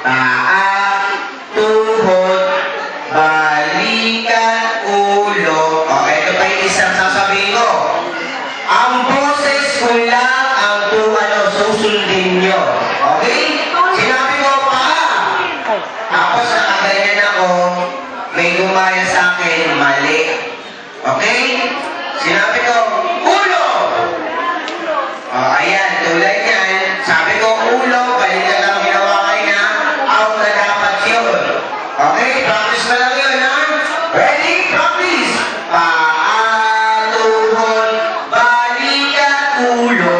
Paa, tuhod, balikat, ulo. O, ito pa yung isang sasabihin ko. Ang boses ko lang ang susundin nyo. Okay? Sinabi ko paa. Tapos nakaganyan ako, may gumaya sa akin, mali. Okay? Sinabi ko, ulo! O, ayan, tulad yan. Sabi ko, ulo, balikan lang ginawa kayo na, ako na dapat yun. Okay? Practice na lang yun, ha? Ready? Practice! Paa, tuhod, balikat, ulo.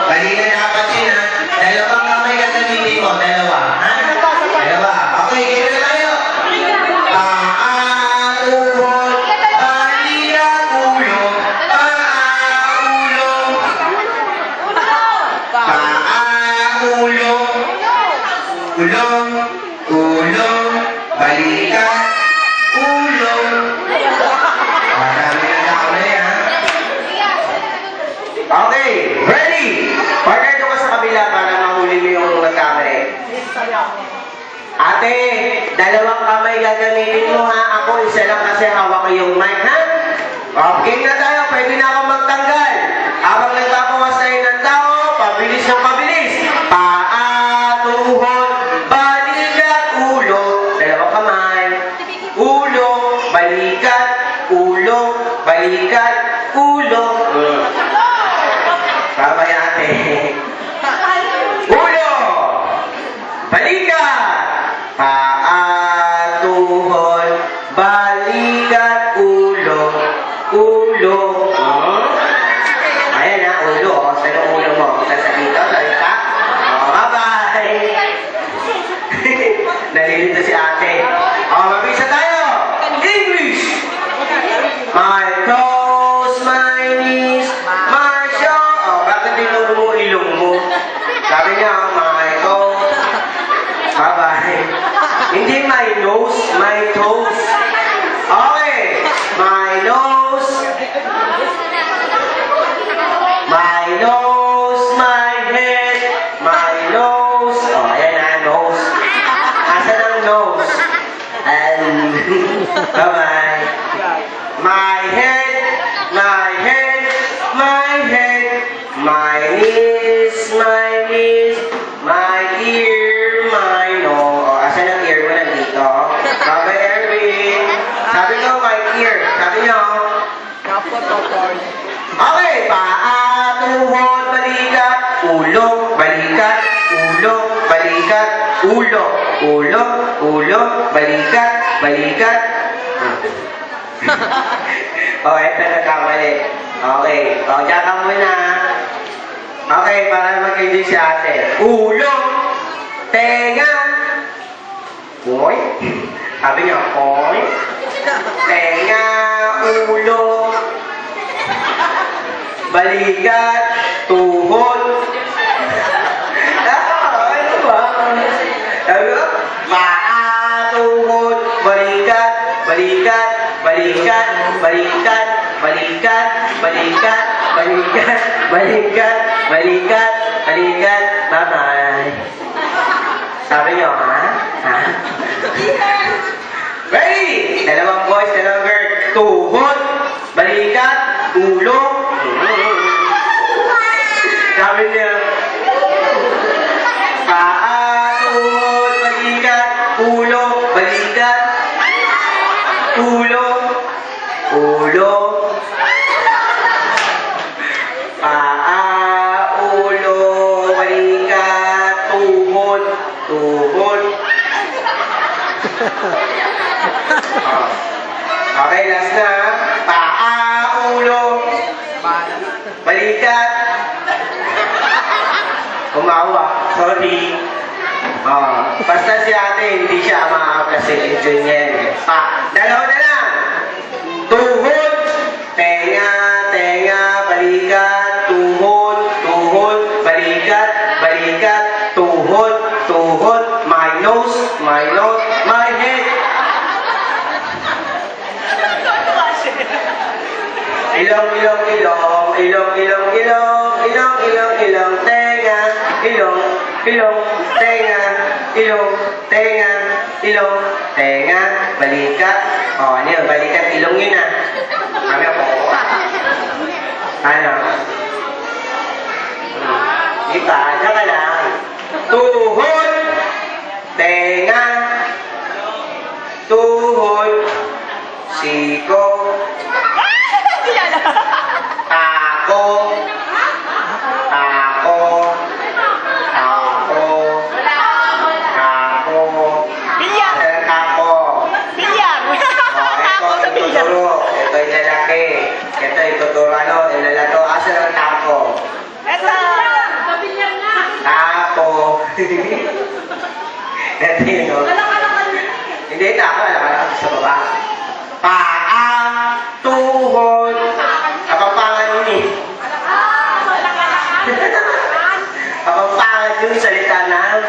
Bali na dapat yun, ha? Dalawang kamay gagamitin mo. Dalawa, ha? Dalawa. Okay, gano'n na tayo. Paa, tuhod, balikat, ulo. Paa, ulo. Paa, ulo. Ulo, ulo, balikat, ulo. Marami na kamay, ha? Okay, ready? Partner doon ka sa kabila para mahuli mo yung nagkamali. Ate, dalawang kamay gagamitin mo, ha? Ako, isa lang kasi hawak ko yung mic, ha? Okay na tayo, pwede na akong magtanggal. Habang nagpapawas tayo ng tao, pabilis ng pabilis. Paa, tuhod, balikat, ulo. Dalawang kamay. Ulo, balikat, ulo, balikat, ulo. Babay ate. Ulo! Balikat! Paa, tuhod, balikat, ulo. Ulo. Ayan na, ulo. Saan ang ulo mo? Saan sa dito? Salita? Bye-bye! Nalilito si ate. Mabisa tayo! English! My toes, my knees, my show. Bakit tinuro mo ilong mo? Sabi niya, my toes. Bye-bye. Hindi my nose, my toes. Okay. My nose. My nose, my head, my nose. Ayan na, nose. Asan ang nose? And bye-bye. My head, my head, my head, my knees, my knees, my ear, my nose. Asan ang ear mo nandito? Bye-bye, Erwin. Sabi ko, my ear. Sabi niyo, okay, paa, tuhod, balikat, ulo, balikat, ulo, balikat, ulo, ulo, ulo, balikat, balikat. Ito nagkamali. Okay, diyan ka muna. Okay, para mag-enjoy si ate. Ulo, tenga, oy. Sabi niya, oy. Tenga, ulo, balikat, tuhod. Ano ba? Paa, tuhod, balikat, balikat, balikat, balikat, balikat, balikat, balikat, balikat, balikat, balikat. Bye-bye. Sabi niyo, ha? Ha? Ready? Dalawang boys, dalawang girl. Tuhod, balikat, ulo. Sabi niya, paa, tuhod, balikat, ulo, balikat, ulo, ulo, paa, ulo, balikat, tuhod, tuhod. Okay, last na. Paa, ulo, balikat. Umawa. Sorry. Basta si ate, hindi siya maaw kasi enjoy niya yan. Dalawa na lang. Tuhod, tenga, tenga, balikat, tuhod, tuhod, balikat, balikat, tuhod, tuhod, my nose, my head. Ilong, ilong, ilong, ilong, ilong, ilong, ilong, ilong, ilong, tenga, ilong, ilong, tenga, ilong, tenga, ilong, tenga, balikat. O, ano yun? Balikat, ilong yun ah. Kami po. Ano? Diba? Diyan ka lang. Tuhod, tenga, tuhod, siko, tako, tako, tako, tako, tako. Ito ituturo. Ito yung lalaki. Ito ituturo ano, ilalato. Asan ang tako? Tako. Ito yun, no? Hindi, tako. Alak-alak sa baba. Paa, tuhod. Kapampangan yun eh. Kapampangan yung salita ng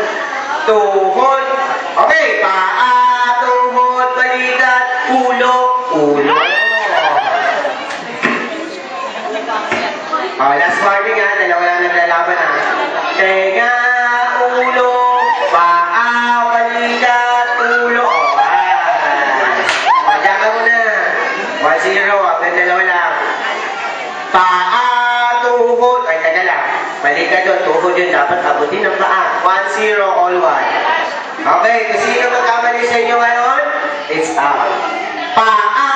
tuhod. Okay, paa, tuhod, balikat, ulo, ulo. Oh, last warning ha, dalawa lang naglalaban ha. Tenga, ulo, paa, balikat, ulo. O, diyan ka muna. 1-0, hanggang dalawa lang. Paa, tuhod. Ay, taga lang. Balikat doon, tuhod yun. Dapat abutin ng paa. 1-0, all one. Okay, kung sino magkamali sa inyo ngayon, it's out. Paa,